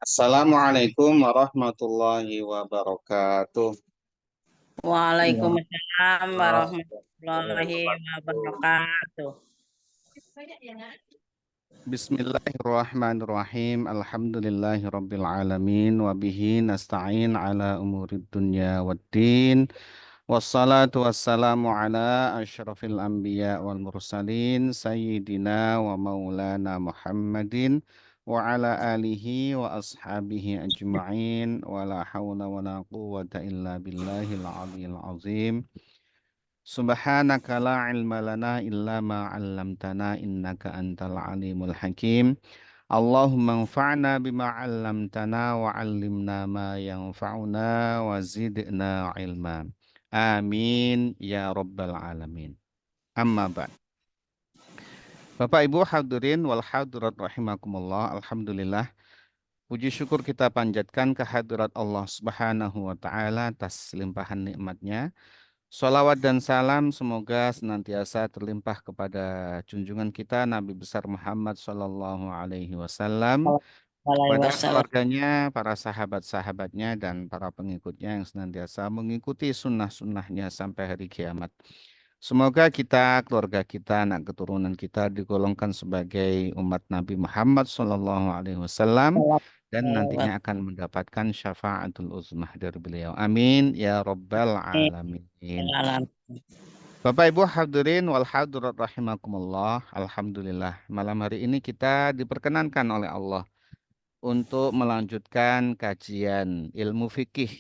Assalamualaikum warahmatullahi wabarakatuh. Ya. Waalaikumsalam Warahmatullahi warahmatullahi wabarakatuh. wabarakatuh. Bismillahirrahmanirrahim. Alhamdulillahirabbil alamin wa bihi nasta'in ala umurid dunya waddin. Wassalatu wassalamu ala asyrafil anbiya wal mursalin sayyidina wa maulana Muhammadin wa ala alihi wa ashabihi ajma'in wa la hawla wa la quwwata illa billahil aliyyil azim. Subhanaka la ilma lana illa ma 'allamtana innaka antal alimul hakim. Allahumma anfa'na bima 'allamtana wa 'allimna ma yanfa'una wa zidna ilma. Amin ya rabbal alamin. Amma ba'd. Bapak Ibu hadirin wal hadirat rahimakumullah. Alhamdulillah. Puji syukur kita panjatkan kehadirat Allah Subhanahu wa taala atas limpahan nikmatnya. Salawat dan salam semoga senantiasa terlimpah kepada junjungan kita Nabi besar Muhammad Sallallahu Alaihi Wasallam, Alaihi kepada wasallam. keluarganya, para sahabat-sahabatnya, dan para pengikutnya yang senantiasa mengikuti sunnah-sunnahnya sampai hari kiamat. Semoga kita, keluarga kita, anak keturunan kita digolongkan sebagai umat Nabi Muhammad Sallallahu Alaihi Wasallam dan nantinya akan mendapatkan syafaatul uzmah dari beliau. Amin ya Rabbal Alamin. Bapak Ibu hadirin wal hadirat rahimakumullah. Alhamdulillah malam hari ini kita diperkenankan oleh Allah untuk melanjutkan kajian ilmu fikih.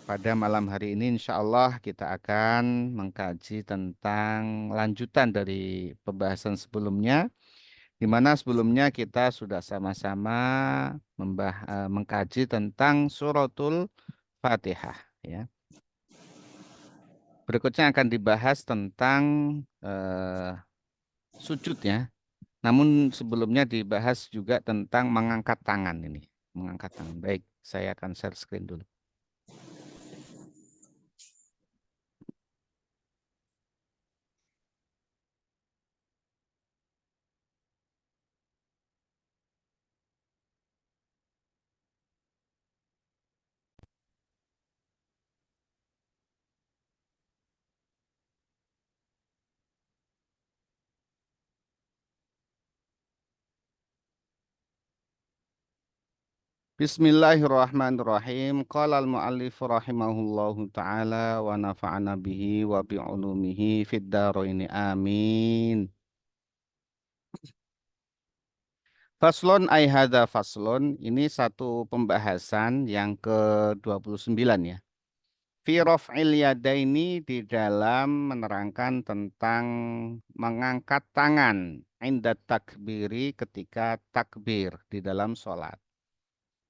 Pada malam hari ini insya Allah kita akan mengkaji tentang lanjutan dari pembahasan sebelumnya, di mana sebelumnya kita sudah sama-sama mengkaji tentang suratul Fatihah. Ya. Berikutnya akan dibahas tentang sujud ya. Namun sebelumnya dibahas juga tentang mengangkat tangan ini. Mengangkat tangan. Baik, saya akan share screen dulu. Bismillahirrahmanirrahim. Qala al-muallif rahimahullahu taala wa nafa'ana bihi wa bi ulumihi fid dharain. Amin. Faslon ai hadza faslon, ini satu pembahasan yang ke-29 ya. Fi raf'il yadaini, di dalam menerangkan tentang mengangkat tangan inda takbiri, ketika takbir di dalam sholat.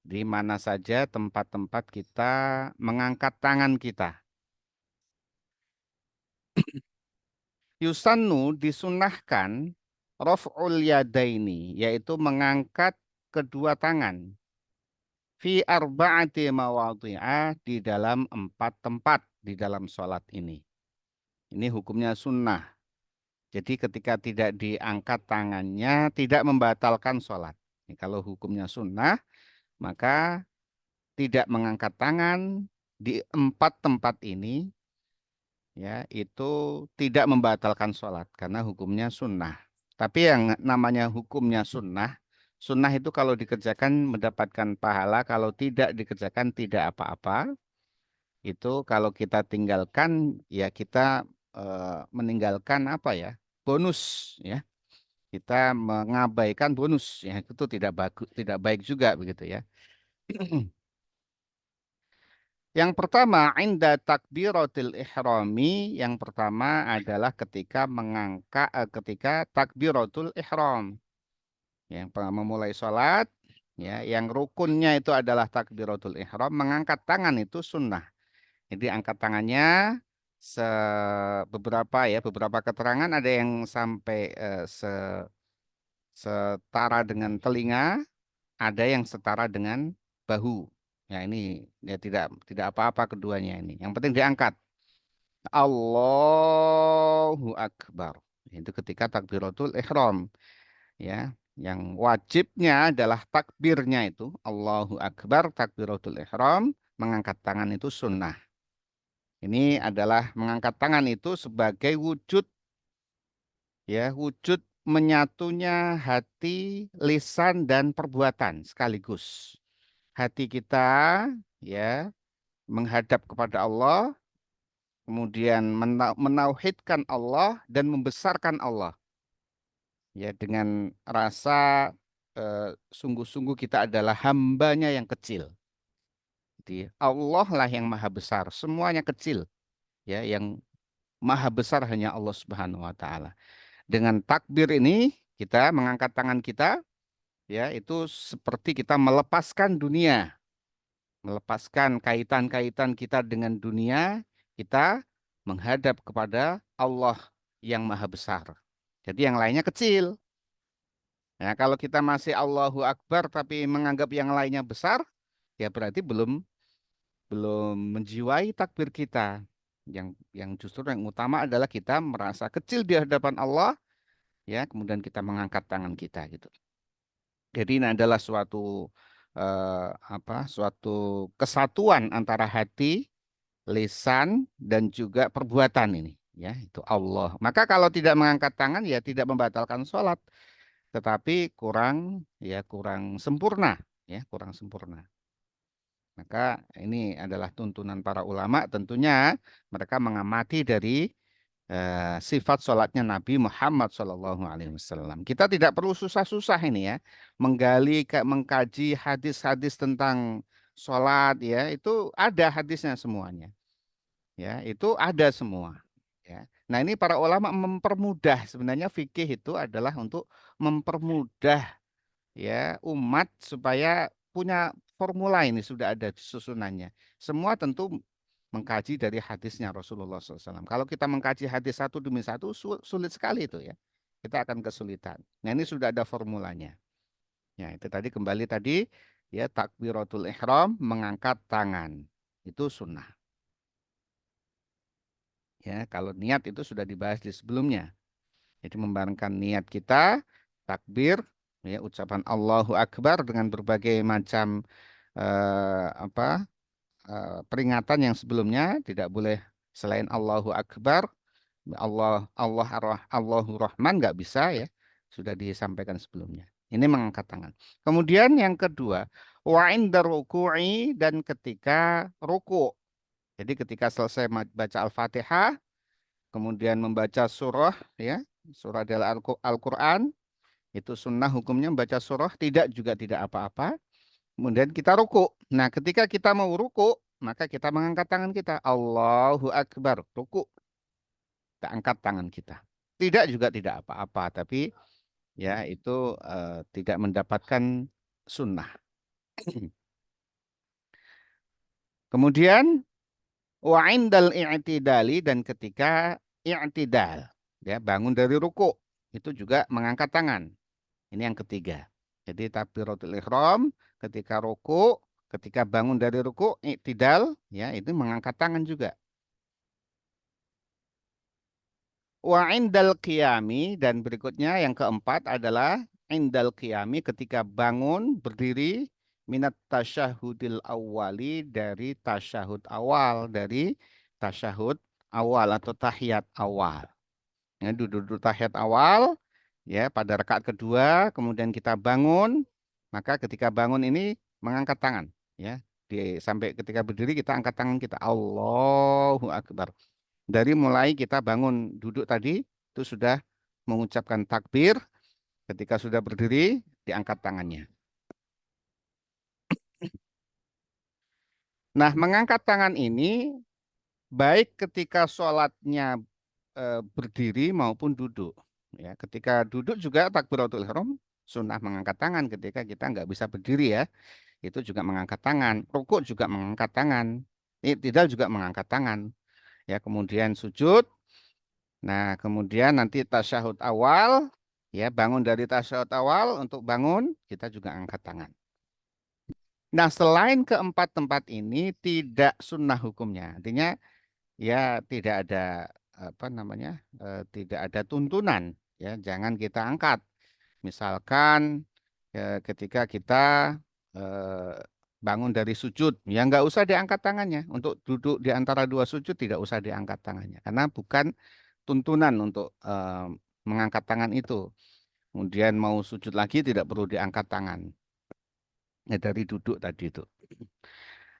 Di mana saja tempat-tempat kita mengangkat tangan kita. Yusannu, disunahkan raf'ul yadaini, yaitu mengangkat kedua tangan. Fi arba'ati mawadhi'a, di dalam 4 tempat di dalam sholat ini. Ini hukumnya sunnah. Jadi ketika tidak diangkat tangannya tidak membatalkan sholat. Ini kalau hukumnya sunnah, maka tidak mengangkat tangan di 4 tempat ini ya itu tidak membatalkan sholat karena hukumnya sunnah. Tapi yang namanya hukumnya sunnah, sunnah itu kalau dikerjakan mendapatkan pahala, kalau tidak dikerjakan tidak apa-apa. Itu kalau kita tinggalkan ya kita meninggalkan apa ya, bonus ya. Kita mengabaikan bonus ya, itu tidak bagus, tidak baik juga begitu ya. Yang pertama, inda takbiratil ihrami, yang pertama adalah ketika ketika takbiratul ihram. Yang pertama memulai sholat, ya, yang rukunnya itu adalah takbiratul ihram, mengangkat tangan itu sunnah. Jadi angkat tangannya beberapa ya, beberapa keterangan ada yang sampai setara dengan telinga, ada yang setara dengan bahu. Ya ini ya tidak apa-apa keduanya ini. Yang penting diangkat. Allahu Akbar. Itu ketika takbiratul ihram. Ya. Yang wajibnya adalah takbirnya itu Allahu Akbar, takbiratul ihram, mengangkat tangan itu sunnah. Ini adalah mengangkat tangan itu sebagai wujud, ya, wujud menyatunya hati, lisan dan perbuatan sekaligus. Hati kita, ya, menghadap kepada Allah, kemudian menauhidkan Allah dan membesarkan Allah, ya, dengan rasa sungguh-sungguh kita adalah hambanya yang kecil. Jadi Allah lah yang maha besar, semuanya kecil, ya, yang maha besar hanya Allah Subhanahu wa taala. Dengan takbir ini kita mengangkat tangan kita, ya, itu seperti kita melepaskan dunia, melepaskan kaitan-kaitan kita dengan dunia, kita menghadap kepada Allah yang maha besar. Jadi yang lainnya kecil. Nah, kalau kita masih Allahu Akbar tapi menganggap yang lainnya besar, ya berarti belum belum menjiwai takbir kita. Yang justru yang utama adalah kita merasa kecil di hadapan Allah, ya, kemudian kita mengangkat tangan kita gitu. Jadi ini adalah suatu suatu kesatuan antara hati, lisan dan juga perbuatan ini, ya, itu Allah. Maka kalau tidak mengangkat tangan ya tidak membatalkan sholat, tetapi kurang, ya, kurang sempurna, ya, kurang sempurna. Maka ini adalah tuntunan para ulama, tentunya mereka mengamati dari sifat sholatnya Nabi Muhammad SAW. Kita tidak perlu susah-susah ini, ya, mengkaji hadis-hadis tentang sholat, ya, itu ada hadisnya semuanya, ya, itu ada semua, ya. Nah, ini para ulama mempermudah, sebenarnya fikih itu adalah untuk mempermudah, ya, umat supaya punya formula, ini sudah ada susunannya. Semua tentu mengkaji dari hadisnya Rasulullah SAW. Kalau kita mengkaji hadis satu demi satu sulit sekali itu, ya. Kita akan kesulitan. Nah, ini sudah ada formulanya. Ya, itu tadi kembali tadi, ya, takbiratul ihram, mengangkat tangan. Itu sunnah. Ya, kalau niat itu sudah dibahas di sebelumnya. Jadi membarengkan niat kita, takbir, ya, ucapan Allahu Akbar dengan berbagai macam apa peringatan yang sebelumnya, tidak boleh selain Allahu Akbar. Allahu Rahman nggak bisa, ya, sudah disampaikan sebelumnya. Ini mengangkat tangan. Kemudian yang kedua, wa inda ruku'i, dan ketika ruku. Jadi ketika selesai baca Al-Fatihah, kemudian membaca surah, ya, surah adalah Al-Quran, itu sunnah hukumnya membaca surah, tidak juga tidak apa-apa. Kemudian kita ruku. Nah, ketika kita mau ruku, maka kita mengangkat tangan kita. Allahu Akbar, ruku. Kita angkat tangan kita. Tidak juga tidak apa-apa, tapi, ya, itu tidak mendapatkan sunnah. Kemudian wa indal i'tidali, dan ketika i'tidal, ya, bangun dari ruku, itu juga mengangkat tangan. Ini yang ketiga. Jadi takbiratul ihram, ketika ruku, ketika bangun dari ruku, i'tidal, ya, itu mengangkat tangan juga. Wa indal qiyami, dan berikutnya yang keempat adalah indal qiyami, ketika bangun berdiri, minat tasyahudil awali, dari tasyahud awal, atau tahiyat awal. Ya, duduk tahiyat awal, ya, pada rakaat kedua, kemudian kita bangun, maka ketika bangun ini mengangkat tangan, ya, sampai ketika berdiri kita angkat tangan kita, Allahu Akbar. Dari mulai kita bangun duduk tadi itu sudah mengucapkan takbir, ketika sudah berdiri diangkat tangannya. Nah, mengangkat tangan ini baik ketika sholatnya berdiri maupun duduk. Ya, ketika duduk juga takbiratul ihram, sunnah mengangkat tangan ketika kita nggak bisa berdiri, ya. Itu juga mengangkat tangan. Rukuk juga mengangkat tangan. Tidak juga mengangkat tangan. Ya, kemudian sujud. Nah, kemudian nanti tasyahud awal, ya, bangun dari tasyahud awal, untuk bangun kita juga angkat tangan. Nah, selain keempat tempat ini tidak sunnah hukumnya. Artinya, ya, tidak ada apa namanya, tidak ada tuntunan, ya, jangan kita angkat. Misalkan ketika kita eh, bangun dari sujud, ya nggak usah diangkat tangannya. Untuk duduk di antara dua sujud tidak usah diangkat tangannya, karena bukan tuntunan untuk mengangkat tangan itu. Kemudian mau sujud lagi tidak perlu diangkat tangan. Ya, dari duduk tadi itu.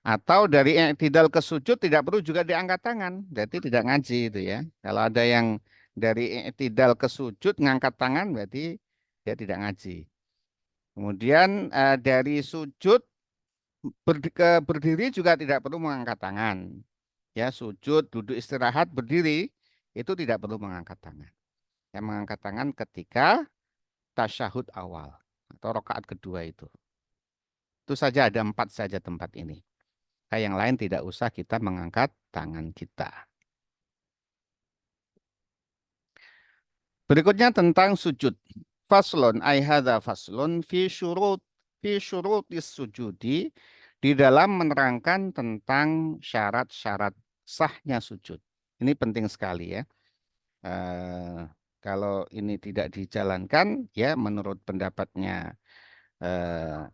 Atau dari i'tidal ke sujud tidak perlu juga diangkat tangan. Berarti tidak ngaji itu ya. Kalau ada yang dari i'tidal ke sujud ngangkat tangan berarti dia tidak ngaji. Kemudian dari sujud ke berdiri juga tidak perlu mengangkat tangan. Ya, sujud, duduk istirahat, berdiri itu tidak perlu mengangkat tangan. Yang mengangkat tangan ketika tasyahud awal atau rakaat kedua itu. Itu saja ada 4 saja tempat ini. Yang lain tidak usah kita mengangkat tangan kita. Berikutnya tentang sujud. Faslon ay hadza faslon fi syurutis sujudi di dalam menerangkan tentang syarat-syarat sahnya sujud. Ini penting sekali ya. Eh, Kalau ini tidak dijalankan ya menurut pendapatnya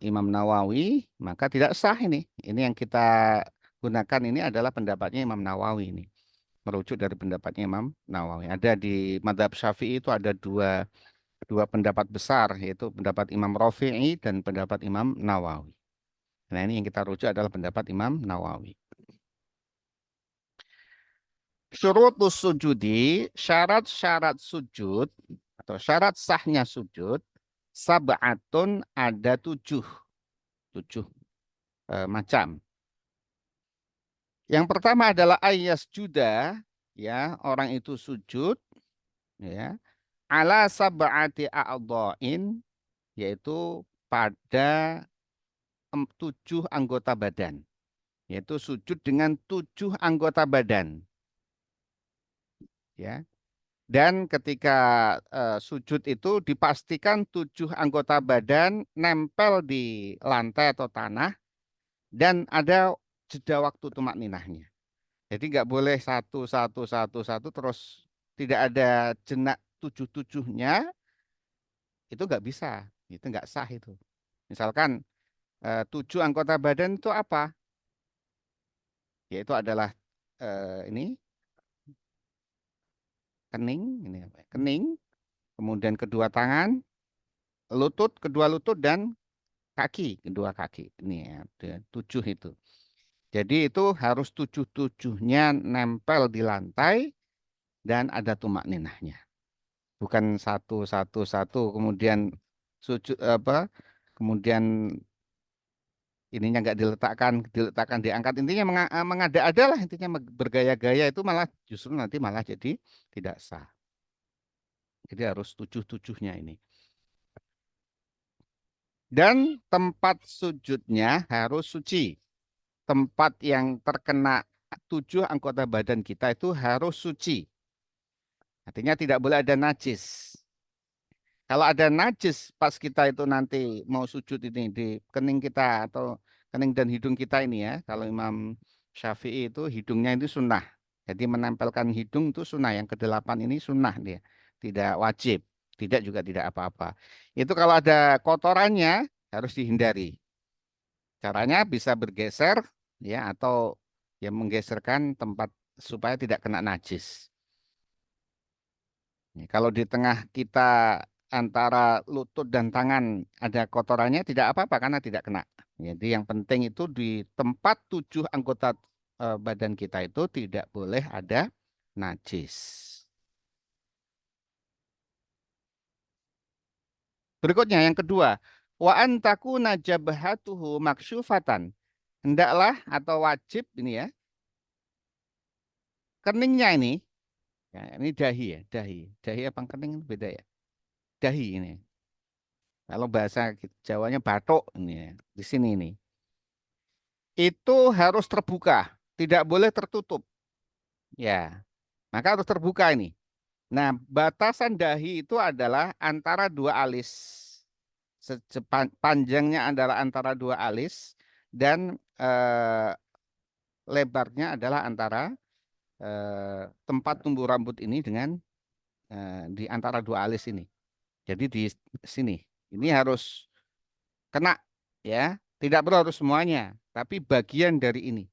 Imam Nawawi maka tidak sah ini. Ini yang kita gunakan ini adalah pendapatnya Imam Nawawi ini. Merujuk dari pendapatnya Imam Nawawi. Ada di madhab Syafi'i itu ada dua pendapat besar, yaitu pendapat Imam Rafi'i dan pendapat Imam Nawawi. Nah ini yang kita rujuk adalah pendapat Imam Nawawi. Syurutus sujudi, syarat-syarat sujud atau syarat sahnya sujud, sab'atun ada tujuh macam. Yang pertama adalah ayas juda, ya orang itu sujud, ya ala sab'ati a'dha'in, yaitu pada 7 anggota badan, yaitu sujud dengan 7 anggota badan, ya. Dan ketika sujud itu dipastikan 7 anggota badan nempel di lantai atau tanah dan ada jeda waktu tumak ninahnya. Jadi nggak boleh satu terus tidak ada jenak tujuhnya itu nggak bisa, itu nggak sah itu. Misalkan 7 anggota badan itu apa? Yaitu adalah ini kening, ini apa? Kening, kemudian kedua tangan, lutut, kedua lutut dan kaki, kedua kaki. Ini ya, 7 itu. Jadi itu harus tujuhnya nempel di lantai dan ada tumak ninahnya. Bukan satu kemudian sujud apa? Kemudian ininya nggak diletakkan diangkat, intinya mengada-ada lah, intinya bergaya-gaya itu malah justru nanti malah jadi tidak sah. Jadi harus tujuhnya ini. Dan tempat sujudnya harus suci. Tempat yang terkena 7 anggota badan kita itu harus suci. Artinya tidak boleh ada najis. Kalau ada najis pas kita itu nanti mau sujud ini di kening kita atau kening dan hidung kita ini ya. Kalau Imam Syafi'i itu hidungnya itu sunnah. Jadi menempelkan hidung itu sunnah. Yang ke-8 ini sunnah dia. Tidak wajib. Tidak juga tidak apa-apa. Itu kalau ada kotorannya harus dihindari. Caranya bisa bergeser ya atau ya menggeserkan tempat supaya tidak kena najis. Ya, kalau di tengah kita antara lutut dan tangan ada kotorannya tidak apa-apa karena tidak kena. Jadi yang penting itu di tempat 7 anggota badan kita itu tidak boleh ada najis. Berikutnya yang kedua, wa antaku najabhatuhu maksyufatan. Hendaklah atau wajib ini ya, keningnya ini, ya, ini dahi ya, dahi. Dahi apa kening beda ya? Dahi ini. Kalau bahasa Jawanya batok ini ya, di sini ini. Itu harus terbuka, tidak boleh tertutup. Ya, maka harus terbuka ini. Nah, batasan dahi itu adalah antara dua alis. Panjangnya adalah antara dua alis dan lebarnya adalah antara tempat tumbuh rambut ini dengan di antara dua alis ini. Jadi di sini ini harus kena ya. Tidak perlu harus semuanya, tapi bagian dari ini.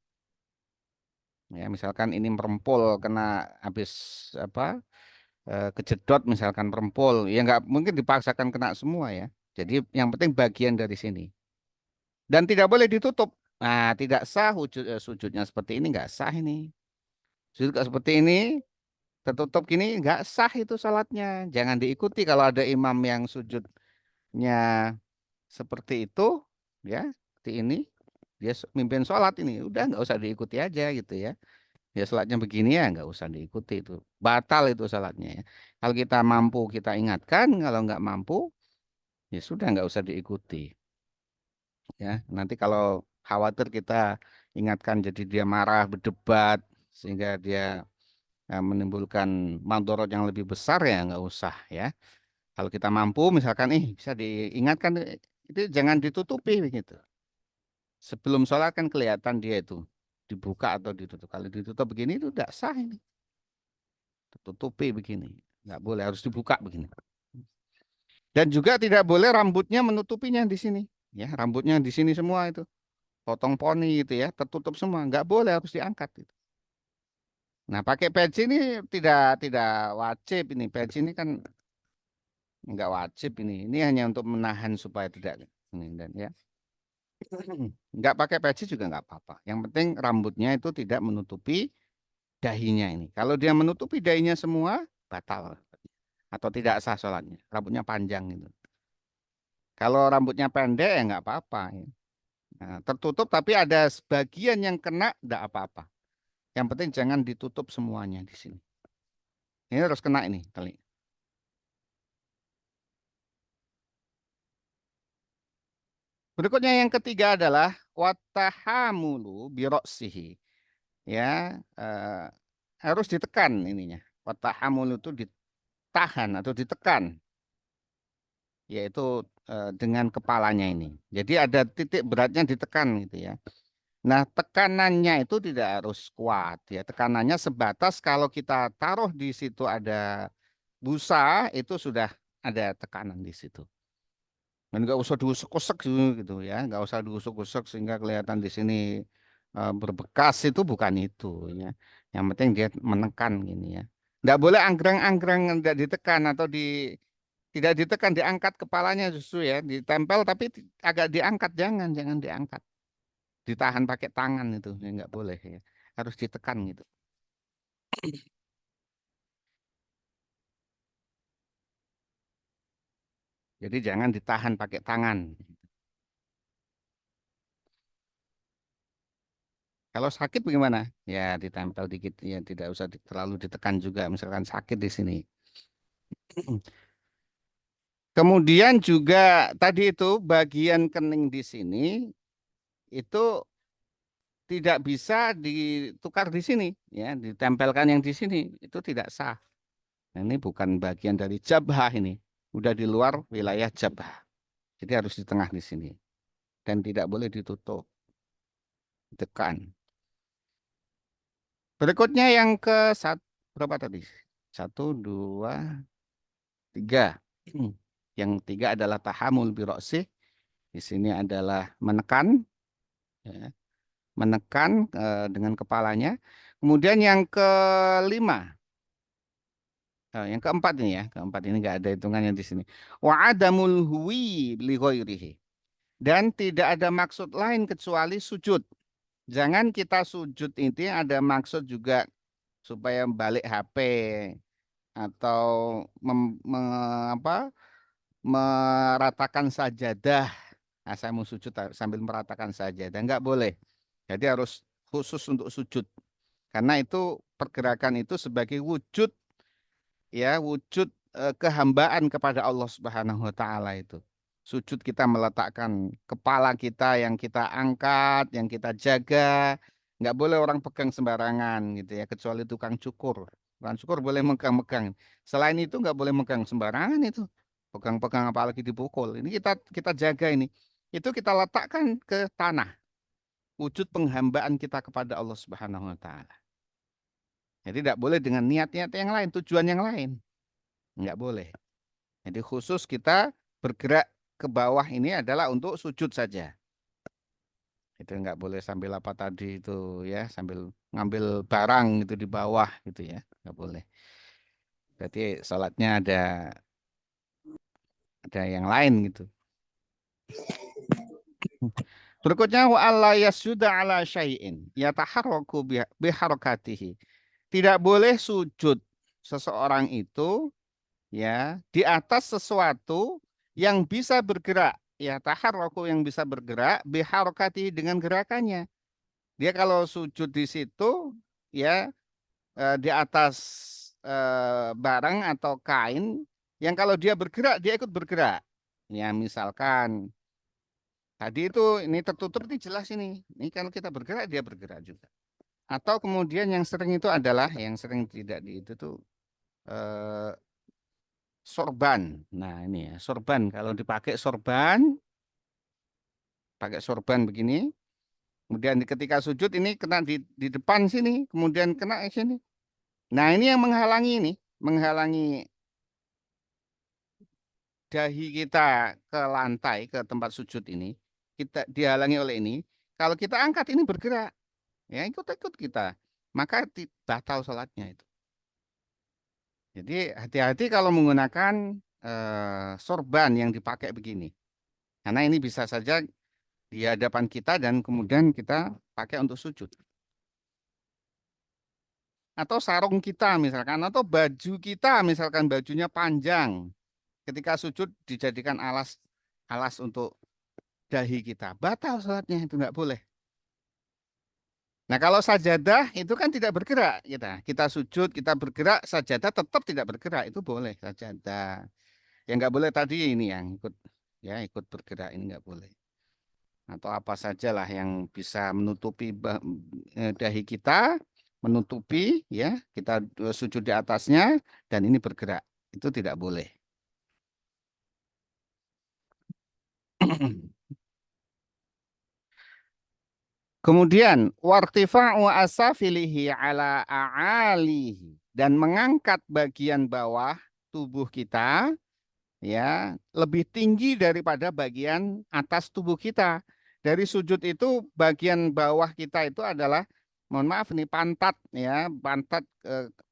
Ya, misalkan ini merempul kena habis apa kejedot misalkan merempul, ya nggak mungkin dipaksakan kena semua ya. Jadi yang penting bagian dari sini. Dan tidak boleh ditutup. Nah, tidak sah sujudnya seperti ini nggak sah ini. Sujud kayak seperti ini tertutup gini nggak sah itu salatnya. Jangan diikuti kalau ada imam yang sujudnya seperti itu ya, seperti ini dia mimpin sholat ini udah nggak usah diikuti aja gitu ya. Ya salatnya begini ya nggak usah diikuti itu. Batal itu salatnya ya. Kalau kita mampu kita ingatkan, kalau nggak mampu ya sudah nggak usah diikuti ya. Nanti kalau khawatir kita ingatkan jadi dia marah berdebat sehingga dia menimbulkan mandorot yang lebih besar ya nggak usah ya. Kalau kita mampu misalkan bisa diingatkan itu jangan ditutupi begitu. Sebelum sholat kan kelihatan dia itu dibuka atau ditutup. Kalau ditutup begini itu tidak sah ini. Tertutupi begini. Nggak boleh harus dibuka begini. Dan juga tidak boleh rambutnya menutupinya di sini. Ya, rambutnya di sini semua itu. Potong poni gitu ya, tertutup semua. Nggak boleh harus diangkat itu. Nah, pakai peci ini tidak wajib ini. Peci ini kan nggak wajib ini. Ini hanya untuk menahan supaya tidak ini dan ya. Nggak pakai peci juga nggak apa-apa. Yang penting rambutnya itu tidak menutupi dahinya ini. Kalau dia menutupi dahinya semua, batal atau tidak sah sholatnya. Rambutnya panjang itu. Kalau rambutnya pendek ya nggak apa-apa. Ya. Nah, tertutup tapi ada sebagian yang kena, nggak apa-apa. Yang penting jangan ditutup semuanya di sini. Ini harus kena ini tali. Berikutnya yang ketiga adalah watahamulu biroksihi. Ya, harus ditekan ininya. Watahamulu itu ditahan atau ditekan, yaitu dengan kepalanya ini. Jadi ada titik beratnya ditekan gitu ya. Nah, tekanannya itu tidak harus kuat ya. Tekanannya sebatas kalau kita taruh di situ ada busa itu sudah ada tekanan di situ. Dan nggak usah diusuk-usuk gitu ya, nggak usah diusuk-usuk sehingga kelihatan di sini berbekas itu bukan itu ya. Yang penting dia menekan gini ya. Nggak boleh anggrang-anggrang tidak ditekan atau tidak ditekan, diangkat kepalanya justru ya, ditempel tapi agak diangkat jangan diangkat, ditahan pakai tangan itu ya nggak boleh ya, harus ditekan gitu. Jadi jangan ditahan pakai tangan. Kalau sakit bagaimana? Ya ditempel dikit ya tidak usah terlalu ditekan juga misalkan sakit di sini. Kemudian juga tadi itu bagian kening di sini itu tidak bisa ditukar di sini ya, ditempelkan yang di sini itu tidak sah. Nah, ini bukan bagian dari jabhah ini. Udah di luar wilayah jabhah. Jadi harus di tengah di sini dan tidak boleh ditutup, ditekan. Berikutnya yang ke satu berapa tadi? Satu, dua, tiga. Yang tiga adalah tahamul biroksih. Di sini adalah menekan, ya, menekan dengan kepalanya. Kemudian yang kelima, yang keempat ini ya, keempat ini nggak ada hitungannya di sini. Wa adamul huwi li ghairihi. Dan tidak ada maksud lain kecuali sujud. Jangan kita sujud ini ada maksud juga supaya balik HP atau apa, meratakan sajadah. Nah, saya mau sujud sambil meratakan sajadah, nggak boleh. Jadi harus khusus untuk sujud. Karena itu pergerakan itu sebagai wujud ya, wujud kehambaan kepada Allah Subhanahu wa taala itu. Sujud kita meletakkan kepala kita yang kita angkat, yang kita jaga. Nggak boleh orang pegang sembarangan gitu ya, kecuali tukang cukur. Tukang cukur boleh megang-megang. Selain itu nggak boleh megang sembarangan itu. Pegang-pegang apalagi dipukul. Ini kita jaga ini. Itu kita letakkan ke tanah. Wujud penghambaan kita kepada Allah Subhanahu wa taala. Jadi tidak boleh dengan niat-niat yang lain, tujuan yang lain. Nggak boleh. Jadi khusus kita bergerak ke bawah ini adalah untuk sujud saja. Itu nggak boleh sambil apa tadi itu ya, sambil ngambil barang itu di bawah gitu ya, nggak boleh. Berarti sholatnya ada yang lain gitu. Berikutnya wa alla yasjuda ala syai'in yataharraku biharakatihi. Tidak boleh sujud seseorang itu ya di atas sesuatu yang bisa bergerak. Ya taharraku yang bisa bergerak biharakatihi dengan gerakannya. Dia kalau sujud di situ ya di atas barang atau kain yang kalau dia bergerak dia ikut bergerak. Ya misalkan tadi itu ini tertutup ini jelas ini. Ini kalau kita bergerak dia bergerak juga. Atau kemudian yang sering itu adalah yang sering tidak di itu tuh eh, sorban. Nah ini ya sorban kalau dipakai sorban, pakai sorban begini. Kemudian ketika sujud ini kena di depan sini, kemudian kena di sini. Nah ini yang menghalangi ini, menghalangi dahi kita ke lantai, ke tempat sujud ini. Kita dihalangi oleh ini. Kalau kita angkat ini bergerak. Ya ikut-ikut kita, maka batal sholatnya itu. Jadi hati-hati kalau menggunakan sorban yang dipakai begini, karena ini bisa saja di hadapan kita dan kemudian kita pakai untuk sujud. Atau sarung kita misalkan, atau baju kita misalkan bajunya panjang, ketika sujud dijadikan alas alas untuk dahi kita, batal sholatnya itu nggak boleh. Nah, kalau sajadah itu kan tidak bergerak kita. Kita sujud, kita bergerak, sajadah tetap tidak bergerak. Itu boleh sajadah. Yang nggak boleh tadi ini yang ikut ya ikut bergerak ini nggak boleh. Atau apa sajalah yang bisa menutupi dahi kita, menutupi ya kita sujud di atasnya dan ini bergerak. Itu tidak boleh. Kemudian wartifa'u asafilihi ala a'alihi dan mengangkat bagian bawah tubuh kita ya lebih tinggi daripada bagian atas tubuh kita. Dari sujud itu bagian bawah kita itu adalah mohon maaf nih pantat ya,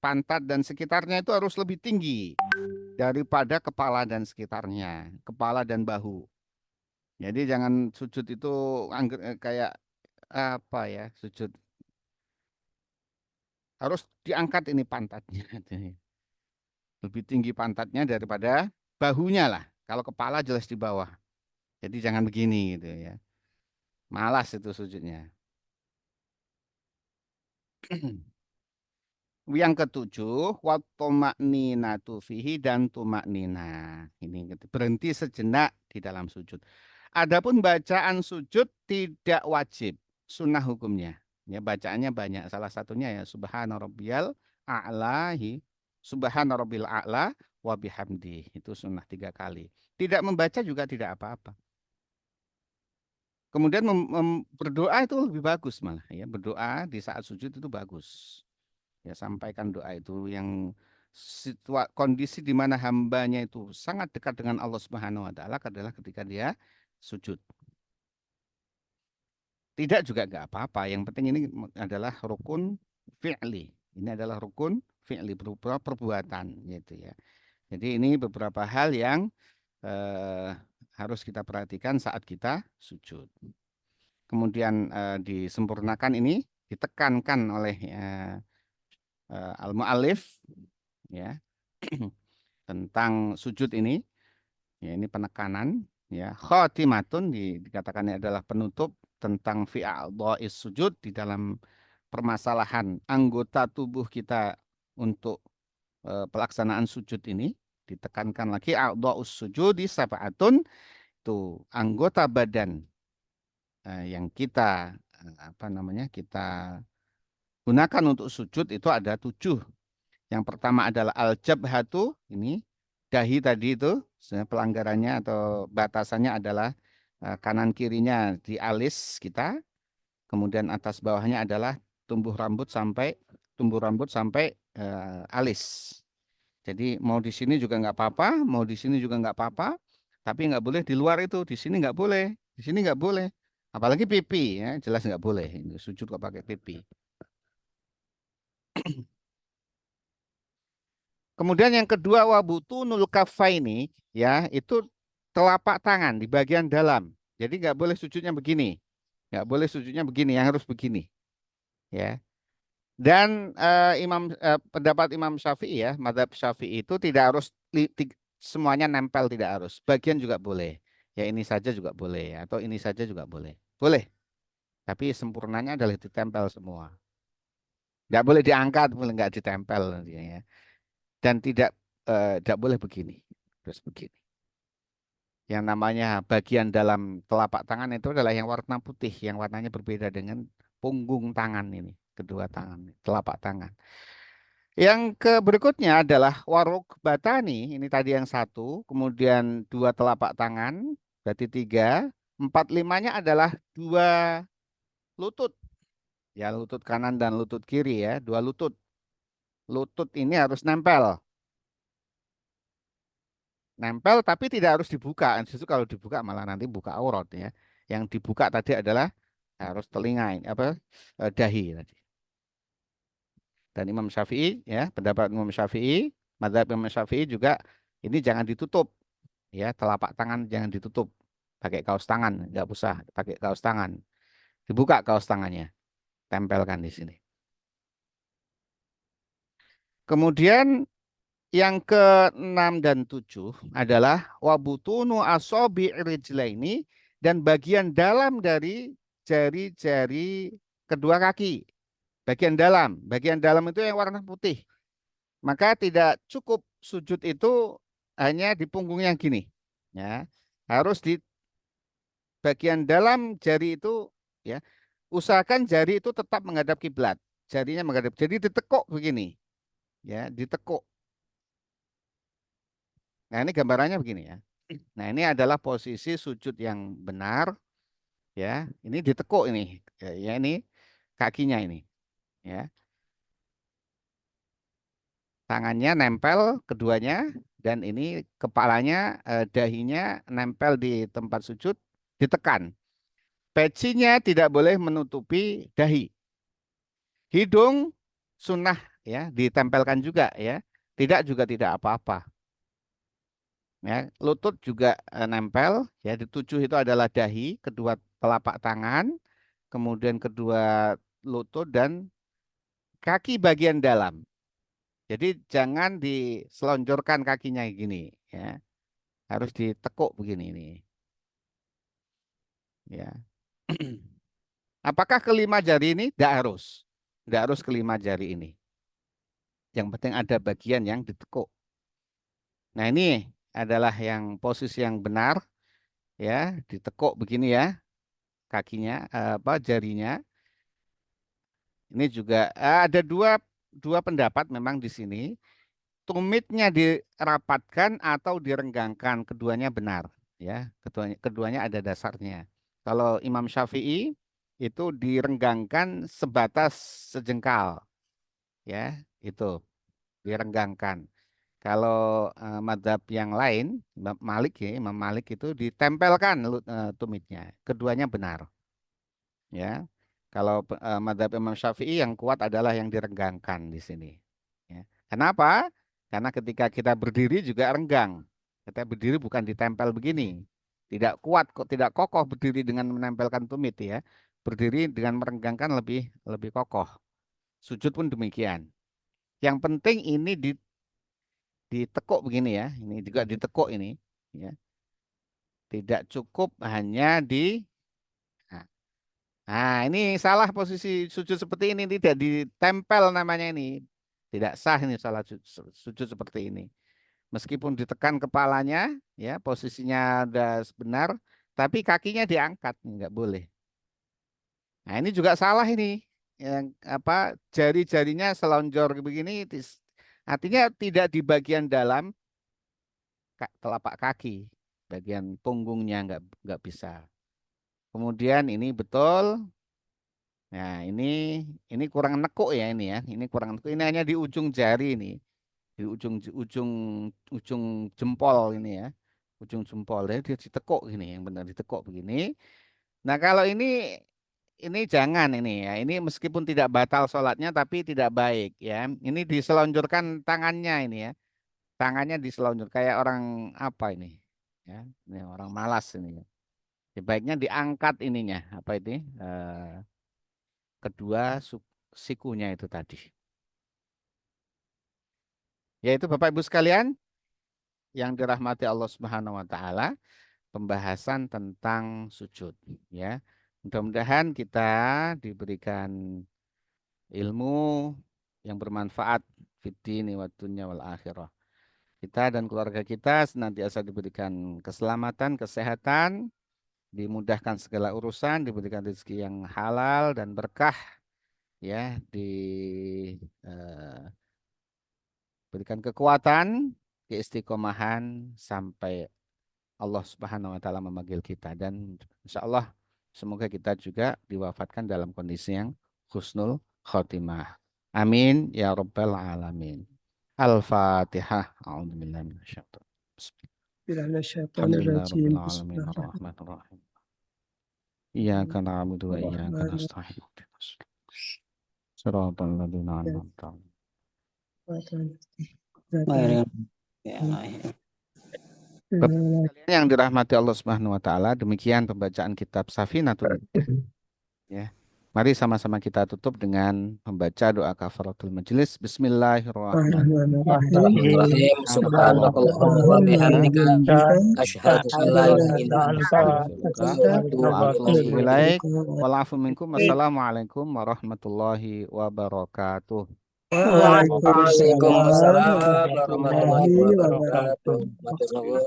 pantat dan sekitarnya itu harus lebih tinggi daripada kepala dan sekitarnya, kepala dan bahu. Jadi jangan sujud itu kayak apa ya, sujud harus diangkat ini pantatnya. Lebih tinggi pantatnya daripada bahunya lah. Kalau kepala jelas di bawah. Jadi jangan begini gitu ya. Malas itu sujudnya. Yang ketujuh, wattoma'ninatu fihi dan tumaknina. Ini berhenti sejenak di dalam sujud. Adapun bacaan sujud tidak wajib, sunnah hukumnya. Ya bacaannya banyak. Salah satunya ya Subhana rabbiyal a'lahi, Subhana rabbil a'la wa bihamdi. Itu sunnah 3 kali. Tidak membaca juga tidak apa-apa. Kemudian berdoa itu lebih bagus malah ya. Berdoa di saat sujud itu bagus. Ya sampaikan doa itu yang kondisi di mana hambanya itu sangat dekat dengan Allah Subhanahu wa taala adalah ketika dia sujud. Tidak juga nggak apa-apa. Yang penting ini adalah rukun fi'li. Ini adalah rukun fi'li berupa perbuatan gitu ya. Jadi ini beberapa hal yang eh, harus kita perhatikan saat kita sujud. Kemudian disempurnakan ini ditekankan oleh al-mu'allif ya tentang sujud ini. Ya, ini penekanan ya. Khatimatun dikatakan ini adalah penutup tentang fi'a'dha'is sujud di dalam permasalahan anggota tubuh kita untuk pelaksanaan sujud ini. Ditekankan lagi a'dha'us sujudi sab'atun itu anggota badan yang kita apa namanya kita gunakan untuk sujud itu ada 7. Yang pertama adalah al-jabhatu, ini dahi tadi itu, pelanggarannya atau batasannya adalah kanan kirinya di alis kita, kemudian atas bawahnya adalah tumbuh rambut sampai alis. Jadi mau di sini juga nggak apa-apa, mau di sini juga nggak apa-apa, tapi nggak boleh di luar itu. Di sini nggak boleh, di sini nggak boleh. Apalagi pipi ya, jelas nggak boleh. Sujud kok pakai pipi. Kemudian yang kedua wabutunul kafaini ya itu telapak tangan di bagian dalam. Jadi nggak boleh sujudnya begini, nggak boleh sujudnya begini, yang harus begini ya. Dan pendapat Imam Syafi'i ya, madhab Syafi'i itu tidak harus semuanya nempel, tidak harus. Bagian juga boleh. Ya ini saja juga boleh ya, atau ini saja juga boleh. Boleh. Tapi sempurnanya adalah ditempel semua. Nggak boleh diangkat, boleh nggak ditempel nanti ya. Dan tidak boleh begini. Terus begini. Yang namanya bagian dalam telapak tangan itu adalah yang warna putih, yang warnanya berbeda dengan punggung tangan ini, kedua tangan, telapak tangan. Yang ke berikutnya adalah waruk batani, ini tadi yang satu, kemudian dua telapak tangan, berarti tiga, empat limanya adalah dua lutut, ya lutut kanan dan lutut kiri ya, dua lutut. Lutut ini harus nempel, nempel tapi tidak harus dibuka. Justru kalau dibuka malah nanti buka aurat ya. Yang dibuka tadi adalah harus telinga ini, apa dahi tadi. Dan Imam Syafi'i ya, pendapat Imam Syafi'i, mazhab Imam Syafi'i juga ini jangan ditutup ya, telapak tangan jangan ditutup pakai kaos tangan, nggak usah pakai kaos tangan. Dibuka kaos tangannya, tempelkan di sini. Kemudian yang ke-6 dan 7 adalah wabutunu asobi rijlaini dan bagian dalam dari jari-jari kedua kaki. Bagian dalam itu yang warna putih. Maka tidak cukup sujud itu hanya di punggung yang gini. Ya, harus di bagian dalam jari itu ya, usahakan jari itu tetap menghadap kiblat. Jarinya menghadap. Jadi ditekuk begini, ya, ditekuk. Nah, ini gambarannya begini ya. Nah, ini adalah posisi sujud yang benar, ya. Ini ditekuk ini. Ya, ya, ini kakinya ini, ya. Tangannya nempel keduanya dan ini kepalanya dahinya nempel di tempat sujud, ditekan. Pecinya tidak boleh menutupi dahi. Hidung sunnah ya, ditempelkan juga ya. Tidak juga tidak apa-apa. Ya, lutut juga nempel ya. Ditujuh itu adalah dahi, kedua telapak tangan, kemudian kedua lutut dan kaki bagian dalam. Jadi jangan diselonjorkan kakinya gini ya. Harus ditekuk begini ini ya. Apakah kelima jari ini? Tidak harus. Tidak harus kelima jari ini. Yang penting ada bagian yang ditekuk. Nah, ini adalah yang posisi yang benar ya, ditekuk begini ya kakinya apa jarinya. Ini juga ada dua pendapat memang di sini. Tumitnya dirapatkan atau direnggangkan, keduanya benar ya. Keduanya ada dasarnya. Kalau Imam Syafi'i itu direnggangkan sebatas sejengkal ya, itu direnggangkan. Kalau madhab yang lain, Imam Malik itu ditempelkan tumitnya. Keduanya benar. Ya, kalau madhab Imam Syafi'i yang kuat adalah yang direnggangkan di sini. Ya. Kenapa? Karena ketika kita berdiri juga renggang. Kita berdiri bukan ditempel begini. Tidak kuat, kok tidak kokoh berdiri dengan menempelkan tumit ya. Berdiri dengan merenggangkan lebih lebih kokoh. Sujud pun demikian. Yang penting ini ditekuk begini ya. Ini juga ditekuk ini. Ya. Tidak cukup hanya di. Nah, ini salah posisi sujud seperti ini. Tidak ditempel namanya ini. Tidak sah ini salah sujud seperti ini. Meskipun ditekan kepalanya, ya posisinya sudah benar, tapi kakinya diangkat, nggak boleh. Nah ini juga salah ini. Yang apa jari-jarinya selonjor begini, artinya tidak di bagian dalam telapak kaki, bagian punggungnya nggak bisa. Kemudian ini betul. Nah ini kurang nekuk ya ini ya. Ini kurang nekuk. Ini hanya di ujung jari ini. di ujung ujung jempol ini ya. Ujung jempol ya, dia ditekuk gini, yang benar ditekuk begini. Nah, kalau ini jangan ini ya. Ini meskipun tidak batal sholatnya tapi tidak baik ya. Ini diselonjorkan tangannya ini ya. Tangannya diselonjor kayak orang apa ini? Ya, ini orang malas ini ya. Sebaiknya diangkat ininya, apa ini? Kedua sikunya itu tadi. Yaitu Bapak Ibu sekalian yang dirahmati Allah Subhanahu wa taala, pembahasan tentang sujud ya. Mudah-mudahan kita diberikan ilmu yang bermanfaat fid dini wad dunya wal akhirah. Kita dan keluarga kita senantiasa diberikan keselamatan, kesehatan, dimudahkan segala urusan, diberikan rezeki yang halal dan berkah ya, diberikan kekuatan, keistiqomahan sampai Allah Subhanahu wa taala memanggil kita dan insya Allah semoga kita juga diwafatkan dalam kondisi yang husnul khotimah. Amin ya rabbal alamin. Al-Fatihah. A'udzubillahi minasyaitonir rajim. Alhamdulillah rabbil Bismillahirrahmanirrahim. alamin Bismillahirrahmanirrahim. arrahmanir rahim. Iyyaka na'budu wa iyyaka nasta'in. Shiratal ladzina an'amta 'alaihim. Bapak sekalian yang dirahmati Allah Subhanahu wa taala, demikian pembacaan kitab Safinatul ya. Mari sama-sama kita tutup dengan membaca doa kafaratul majelis. Bismillahirrahmanirrahim. Subhanakallahumma wa bihamdika asyhadu an la ilaha illa anta astaghfiruka wa atubu ilaik. Walafu minkum. Wassalamualaikum warahmatullahi wabarakatuh. Waalaikumsalam warahmatullahi wabarakatuh. Matur nuwun.